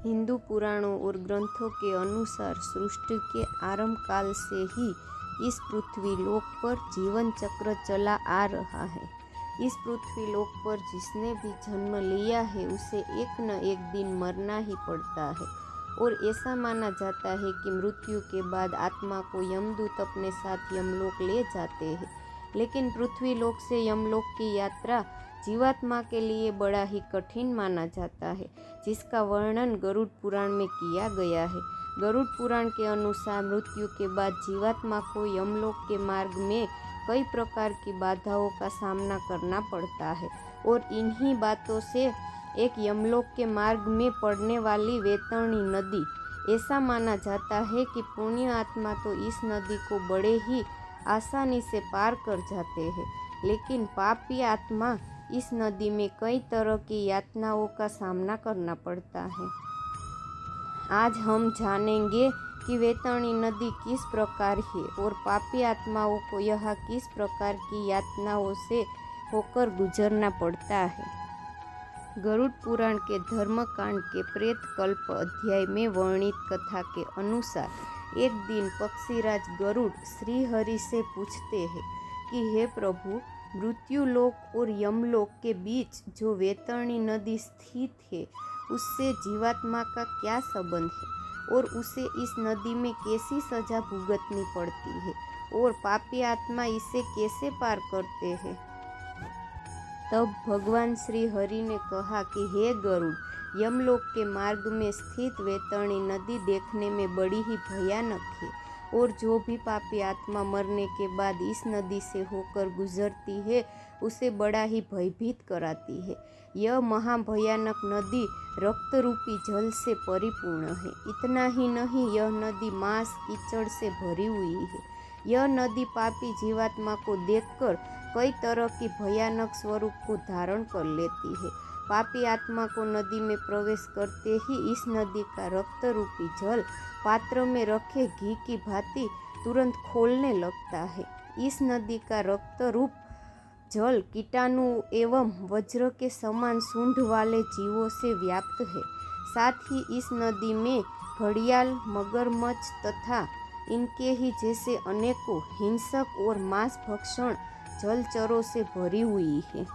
हिंदू पुराणों और ग्रंथों के अनुसार सृष्टि के आरंभ काल से ही इस पृथ्वी लोक पर जीवन चक्र चला आ रहा है। इस पृथ्वी लोक पर जिसने भी जन्म लिया है उसे एक न एक दिन मरना ही पड़ता है और ऐसा माना जाता है कि मृत्यु के बाद आत्मा को यमदूत अपने साथ यमलोक ले जाते हैं। लेकिन पृथ्वी लोक से यमलोक की यात्रा जीवात्मा के लिए बड़ा ही कठिन माना जाता है, जिसका वर्णन गरुड़ पुराण में किया गया है। गरुड़ पुराण के अनुसार मृत्यु के बाद जीवात्मा को यमलोक के मार्ग में कई प्रकार की बाधाओं का सामना करना पड़ता है और इन्हीं बातों से एक यमलोक के मार्ग में पड़ने वाली वैतरणी नदी, ऐसा माना जाता है कि पुण्य आत्मा तो इस नदी को बड़े ही आसानी से पार कर जाते हैं, लेकिन पापी आत्मा इस नदी में कई तरह की यातनाओं का सामना करना पड़ता है। आज हम जानेंगे कि वैतरणी नदी किस प्रकार है और पापी आत्माओं को यह किस प्रकार की यातनाओं से होकर गुजरना पड़ता है। गरुड़ पुराण के धर्मकांड के प्रेत कल्प अध्याय में वर्णित कथा के अनुसार एक दिन पक्षीराज गरुड़ श्री हरि से पूछते हैं कि हे प्रभु, मृत्युलोक और यमलोक के बीच जो वैतरणी नदी स्थित है उससे जीवात्मा का क्या संबंध है और उसे इस नदी में कैसी सजा भुगतनी पड़ती है और पापी आत्मा इसे कैसे पार करते हैं। तब भगवान श्री हरि ने कहा कि हे गरुड़, यमलोक के मार्ग में स्थित वैतरणी नदी देखने में बड़ी ही भयानक है और जो भी पापी आत्मा मरने के बाद इस नदी से होकर गुजरती है उसे बड़ा ही भयभीत कराती है। यह महाभयानक नदी रक्त रूपी जल से परिपूर्ण है। इतना ही नहीं, यह नदी मांस कीचड़ से भरी हुई है। यह नदी पापी जीवात्मा को देखकर कई तरह की भयानक स्वरूप को धारण कर लेती है। पापी आत्मा को नदी में प्रवेश करते ही इस नदी का रक्त रूपी जल पात्र में रखे घी की भांति तुरंत खोलने लगता है। इस नदी का रक्त रूप जल कीटाणु एवं वज्र के समान सूंड वाले जीवों से व्याप्त है। साथ ही इस नदी में घड़ियाल, मगरमच्छ तथा इनके ही जैसे अनेकों हिंसक और मांस भक्षण जलचरों से भरी हुई है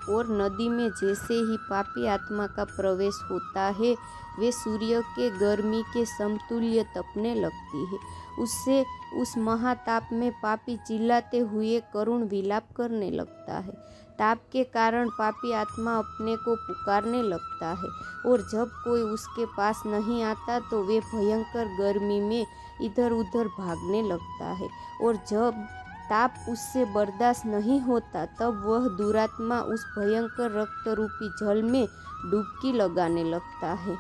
और नदी में जैसे ही पापी आत्मा का प्रवेश होता है वे सूर्य के गर्मी के समतुल्य तपने लगती है। उससे उस महाताप में पापी चिल्लाते हुए करुण विलाप करने लगता है। ताप के कारण पापी आत्मा अपने को पुकारने लगता है और जब कोई उसके पास नहीं आता तो वे भयंकर गर्मी में इधर उधर भागने लगता है और जब ताप उससे बर्दाश्त नहीं होता तब वह दुरात्मा उस भयंकर रक्त रूपी जल में डुबकी लगाने लगता है।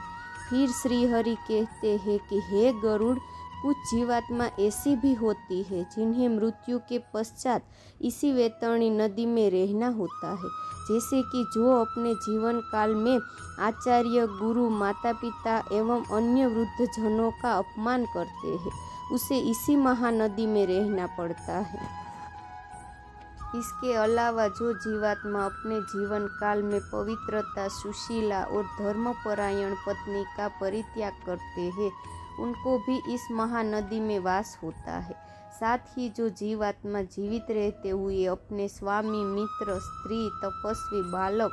फिर श्री हरि कहते हैं कि हे गरुड़, कुछ जीवात्मा ऐसी भी होती है जिन्हें मृत्यु के पश्चात इसी वैतरणी नदी में रहना होता है। जैसे कि जो अपने जीवन काल में आचार्य, गुरु, माता पिता एवं अन्य वृद्ध जनों का अपमान करते हैं, उसे इसी महानदी में रहना पड़ता है। इसके अलावा जो जीवात्मा अपने जीवन काल में पवित्रता, सुशीला और धर्मपरायण पत्नी का परित्याग करते हैं उनको भी इस महानदी में वास होता है। साथ ही जो जीवात्मा जीवित रहते हुए अपने स्वामी, मित्र, स्त्री, तपस्वी, बालक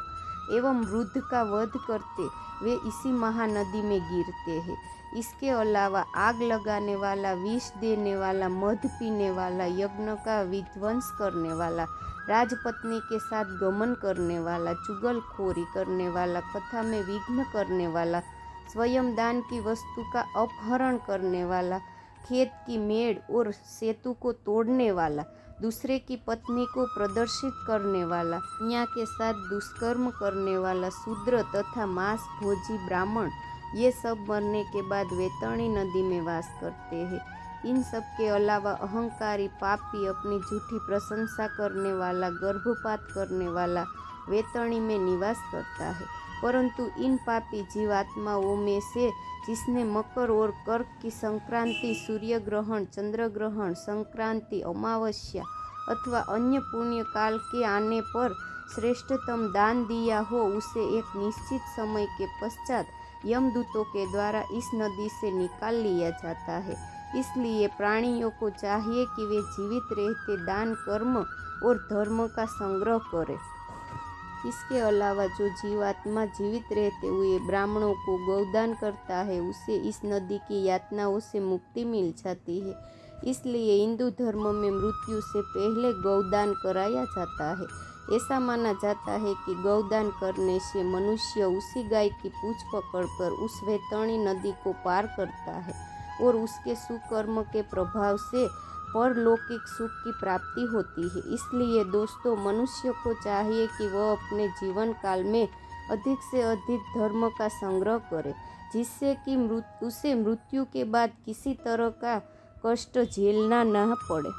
एवं वृद्ध का वध करते वे इसी महानदी में गिरते हैं। इसके अलावा आग लगाने वाला, विष देने वाला, मध पीने वाला, यज्ञ का विध्वंस करने वाला, राजपत्नी के साथ गमन करने वाला, चुगलखोरी करने वाला, कथा में विघ्न करने वाला, स्वयं दान की वस्तु का अपहरण करने वाला, खेत की मेड़ और सेतु को तोड़ने वाला, दूसरे की पत्नी को प्रदर्शित करने वाला, कन्या के साथ दुष्कर्म करने वाला, शूद्र तथा मांस भोजी ब्राह्मण, ये सब मरने के बाद वैतरणी नदी में वास करते हैं। इन सब के अलावा अहंकारी, पापी, अपनी झूठी प्रशंसा करने वाला, गर्भपात करने वाला वैतरणी में निवास करता है। परंतु इन पापी जीवात्माओं में से जिसने मकर और कर्क की संक्रांति, सूर्य ग्रहण, चंद्र ग्रहण, संक्रांति, अमावस्या अथवा अन्य पुण्य काल के आने पर श्रेष्ठतम दान दिया हो, उसे एक निश्चित समय के पश्चात यमदूतों के द्वारा इस नदी से निकाल लिया जाता है। इसलिए प्राणियों को चाहिए कि वे जीवित रहते दान, कर्म और धर्म का संग्रह करें। इसके अलावा जो जीवात्मा जीवित रहते हुए ब्राह्मणों को गौदान करता है, उसे इस नदी की यातनाओं से मुक्ति मिल जाती है। इसलिए हिंदू धर्म में मृत्यु से पहले गौदान कराया जाता है। ऐसा माना जाता है कि गौदान करने से मनुष्य उसी गाय की पूंछ पकड़कर उस वैतरणी नदी को पार करता है और उसके सुकर्म के प्रभाव से परलौकिक सुख की प्राप्ति होती है। इसलिए दोस्तों, मनुष्य को चाहिए कि वह अपने जीवन काल में अधिक से अधिक धर्म का संग्रह करे, जिससे कि उसे मृत्यु के बाद किसी तरह का कष्ट झेलना न पड़े।